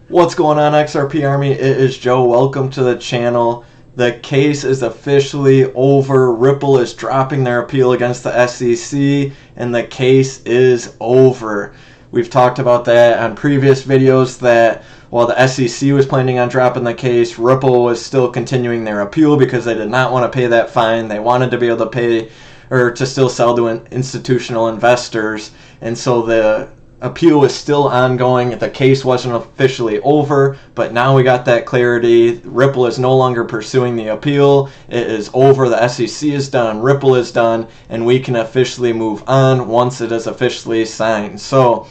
What's going on, XRP Army? It is Joe. Welcome to the channel. The case is officially over. Ripple is dropping their appeal against the SEC, and the case is over. We've talked about that on previous videos that while the SEC was planning on dropping the case, Ripple was still continuing their appeal because they did not want to pay that fine. They wanted to be able to pay or to still sell to institutional investors, and so the appeal is still ongoing. The case wasn't officially over, but now we got that clarity. Ripple is no longer pursuing the appeal. It is over. The SEC is done. Ripple is done, and we can officially move on once it is officially signed. So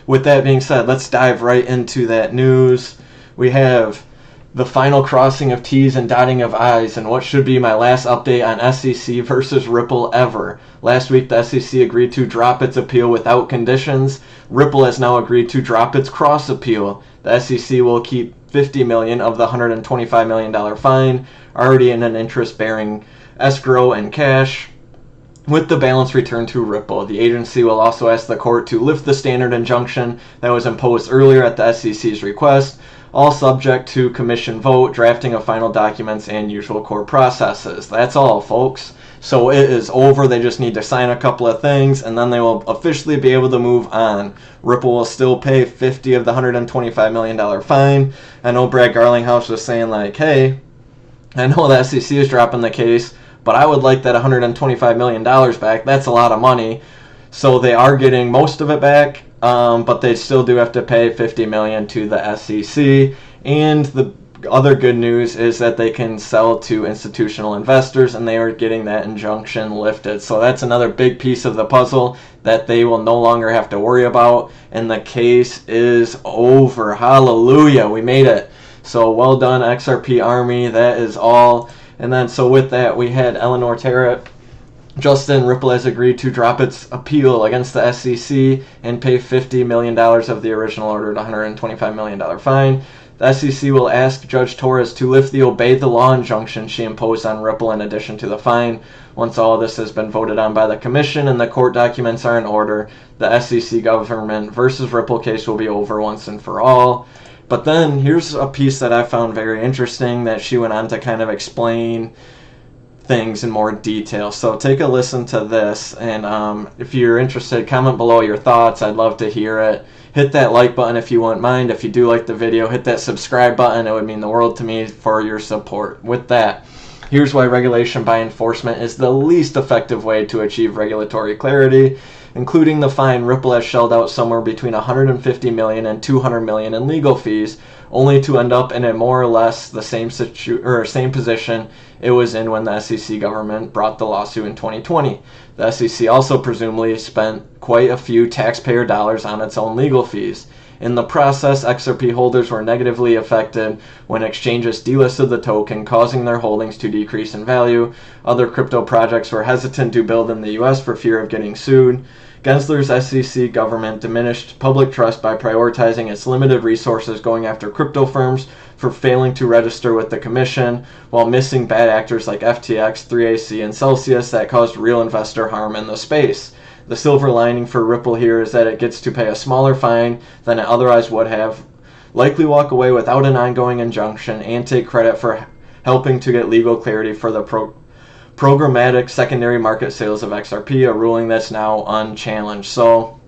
with that being said, let's dive right into that news. We have the final crossing of T's and dotting of I's, and what should be my last update on SEC versus Ripple ever. Last week, the SEC agreed to drop its appeal without conditions. Ripple has now agreed to drop its cross appeal. The SEC will keep $50 million of the $125 million fine, already in an interest-bearing escrow and cash, with the balance returned to Ripple. The agency will also ask the court to lift the standard injunction that was imposed earlier at the SEC's request, all subject to commission vote, drafting of final documents, and usual court processes. That's all, folks. So it is over. They just need to sign a couple of things, and then they will officially be able to move on. Ripple will still pay 50 of the $125 million fine. I know Brad Garlinghouse was saying, like, hey, I know the SEC is dropping the case, but I would like that $125 million back. That's a lot of money. So they are getting most of it back, but they still do have to pay $50 million to the SEC. And the other good news is that they can sell to institutional investors, and they are getting that injunction lifted. So that's another big piece of the puzzle that they will no longer have to worry about, and the case is over. Hallelujah, we made it. So well done, XRP Army. That is all. And then so with that, we had Eleanor Terrett. Justin, Ripple has agreed to drop its appeal against the SEC and pay $50 million of the original ordered $125 million fine. The SEC will ask Judge Torres to lift the obey the law injunction she imposed on Ripple in addition to the fine. Once all of this has been voted on by the commission and the court documents are in order, the SEC government versus Ripple case will be over once and for all. But then here's a piece that I found very interesting that she went on to kind of explain things in more detail. So take a listen to this, and if you're interested, comment below your thoughts. I'd love to hear it. Hit that like button if you wouldn't mind. If you do like the video, hit that subscribe button. It would mean the world to me for your support. With that, here's why regulation by enforcement is the least effective way to achieve regulatory clarity. Including the fine, Ripple has shelled out somewhere between $150 million and $200 million in legal fees, only to end up in a more or less the same position it was in when the SEC government brought the lawsuit in 2020. The SEC also presumably spent quite a few taxpayer dollars on its own legal fees. In the process, XRP holders were negatively affected when exchanges delisted the token, causing their holdings to decrease in value. Other crypto projects were hesitant to build in the US for fear of getting sued. Gensler's SEC government diminished public trust by prioritizing its limited resources going after crypto firms for failing to register with the commission, while missing bad actors like FTX, 3AC, and Celsius that caused real investor harm in the space. The silver lining for Ripple here is that it gets to pay a smaller fine than it otherwise would have, likely walk away without an ongoing injunction, and take credit for helping to get legal clarity for the programmatic secondary market sales of XRP, a ruling that's now unchallenged. So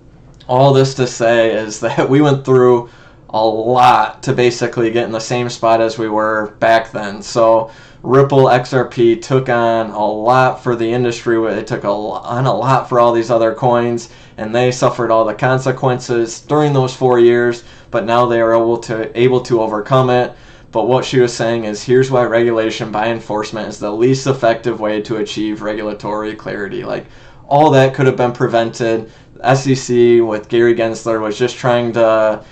all this to say is that we went through a lot to basically get in the same spot as we were back then. So Ripple XRP took on a lot for the industry. It took on a lot for all these other coins, and they suffered all the consequences during those 4 years, but now they are able to overcome it. But what she was saying is, here's why regulation by enforcement is the least effective way to achieve regulatory clarity. Like, all that could have been prevented. The SEC with Gary Gensler was just trying to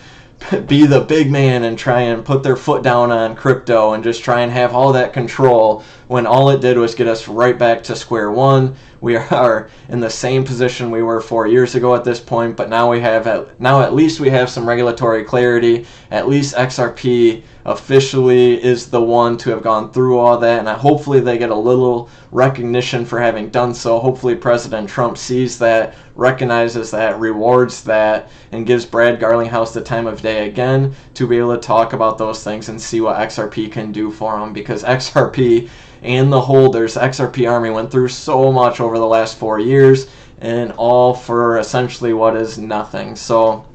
be the big man and try and put their foot down on crypto and just try and have all that control, when all it did was get us right back to square one. we are in the same position we were 4 years ago at this point, but now at least we have some regulatory clarity. At least XRP officially is the one to have gone through all that, and hopefully they get a little recognition for having done so. Hopefully President Trump sees that, recognizes that, rewards that, and gives Brad Garlinghouse the time of day again to be able to talk about those things and see what XRP can do for them, because XRP and the holders, XRP Army, went through so much over the last 4 years, and all for essentially what is nothing. So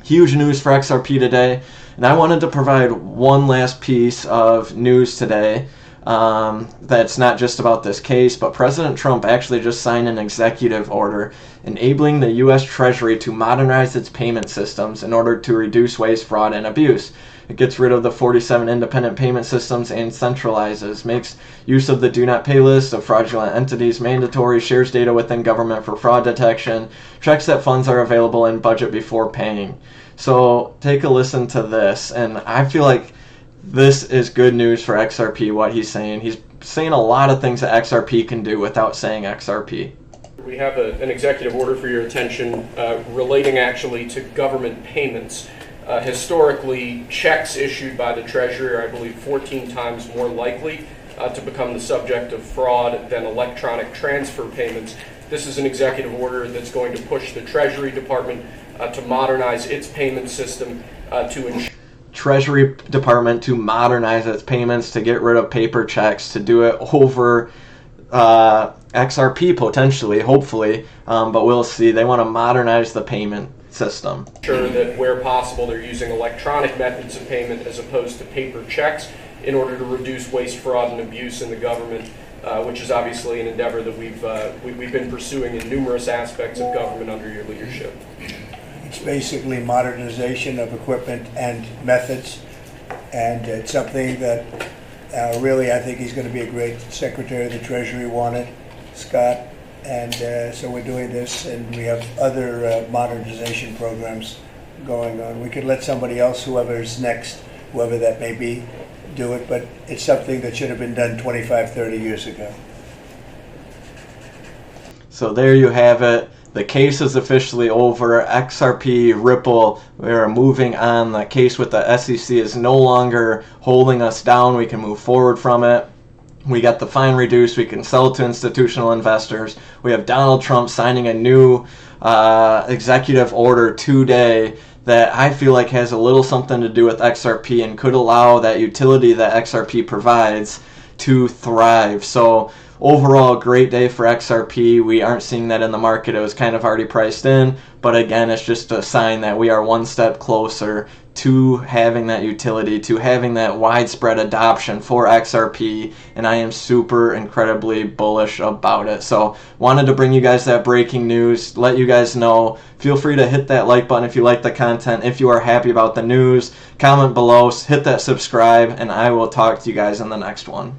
huge news for XRP today. And I wanted to provide one last piece of news today that's not just about this case, but President Trump actually just signed an executive order enabling the U.S. Treasury to modernize its payment systems in order to reduce waste, fraud, and abuse. It gets rid of the 47 independent payment systems and centralizes, makes use of the do not pay list of fraudulent entities mandatory, shares data within government for fraud detection, checks that funds are available and budget before paying. So take a listen to this, and I feel like this is good news for XRP, what he's saying. He's saying a lot of things that XRP can do without saying XRP. We have an executive order for your attention relating actually to government payments. Historically, checks issued by the Treasury are, I believe, 14 times more likely to become the subject of fraud than electronic transfer payments. This is an executive order that's going to push the Treasury Department to modernize its payment system to ensure Treasury Department to modernize its payments, to get rid of paper checks, to do it over XRP potentially, hopefully, but we'll see. They want to modernize the payment system. Sure that where possible they're using electronic methods of payment as opposed to paper checks in order to reduce waste, fraud, and abuse in the government, which is obviously an endeavor that we've been pursuing in numerous aspects of government under your leadership. It's basically modernization of equipment and methods, and it's something that really I think he's going to be a great Secretary of the Treasury, wanted, Scott, and so we're doing this, and we have other modernization programs going on. We could let somebody else, whoever's next, whoever that may be, do it, but it's something that should have been done 25, 30 years ago. So there you have it. The case is officially over. XRP, Ripple, we're moving on. The case with the SEC is no longer holding us down. We can move forward from it. We got the fine reduced. We can sell to institutional investors. We have Donald Trump signing a new executive order today that I feel like has a little something to do with XRP and could allow that utility that XRP provides to thrive. So overall, great day for XRP. We aren't seeing that in the market. It was kind of already priced in, but again, it's just a sign that we are one step closer to having that utility, to having that widespread adoption for XRP, and I am super incredibly bullish about it. So wanted to bring you guys that breaking news, let you guys know. Feel free to hit that like button if you like the content, if you are happy about the news. Comment below, hit that subscribe, and I will talk to you guys in the next one.